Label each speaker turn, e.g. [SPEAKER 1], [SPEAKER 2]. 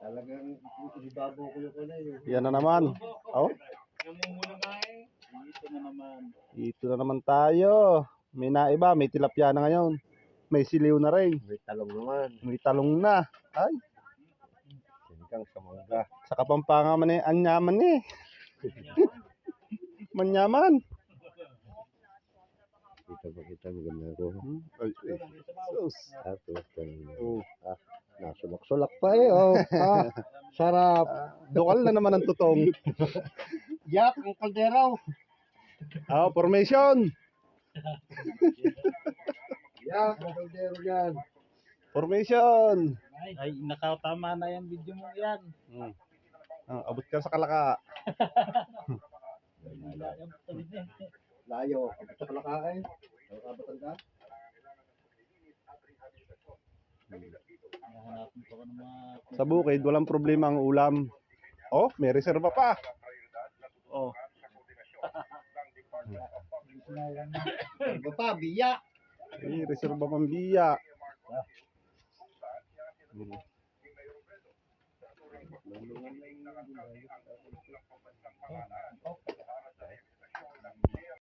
[SPEAKER 1] Talagang ibabo ko yung kulay.
[SPEAKER 2] Yan na naman. Oh,
[SPEAKER 3] Namumula nga eh. Dito na naman.
[SPEAKER 2] dito na naman tayo. May naiba, may tilapia na ngayon. May siliw na rin.
[SPEAKER 1] May talong naman.
[SPEAKER 2] May talong na. Ay,
[SPEAKER 1] Sinigang sa mangga.
[SPEAKER 2] sa Kapampangan man eh, anyaman eh. Manyaman.
[SPEAKER 1] Kita ba kita maganda ko.
[SPEAKER 2] Ay, ay. Sus.
[SPEAKER 1] Tapos,
[SPEAKER 2] Oh.
[SPEAKER 1] nasulak-sulak pa eh. Oh. Sarap.
[SPEAKER 2] Dokal na naman ang tutong.
[SPEAKER 1] Yak, ang kaldero.
[SPEAKER 2] Oh, formation.
[SPEAKER 1] Yak, ang kaldero yan.
[SPEAKER 2] Formation.
[SPEAKER 3] Ay, nakatama na yung video mo yan.
[SPEAKER 2] Abot ka sa kalaka.
[SPEAKER 1] Layo. Sa kalakain. Nakabatan ka?
[SPEAKER 3] Nahanapin ko ng mga...
[SPEAKER 2] Sa bukid, walang problema ang ulam. Oh, may reserva pa. Oh.
[SPEAKER 1] Iba pa, biya.
[SPEAKER 2] May reserva pang biya.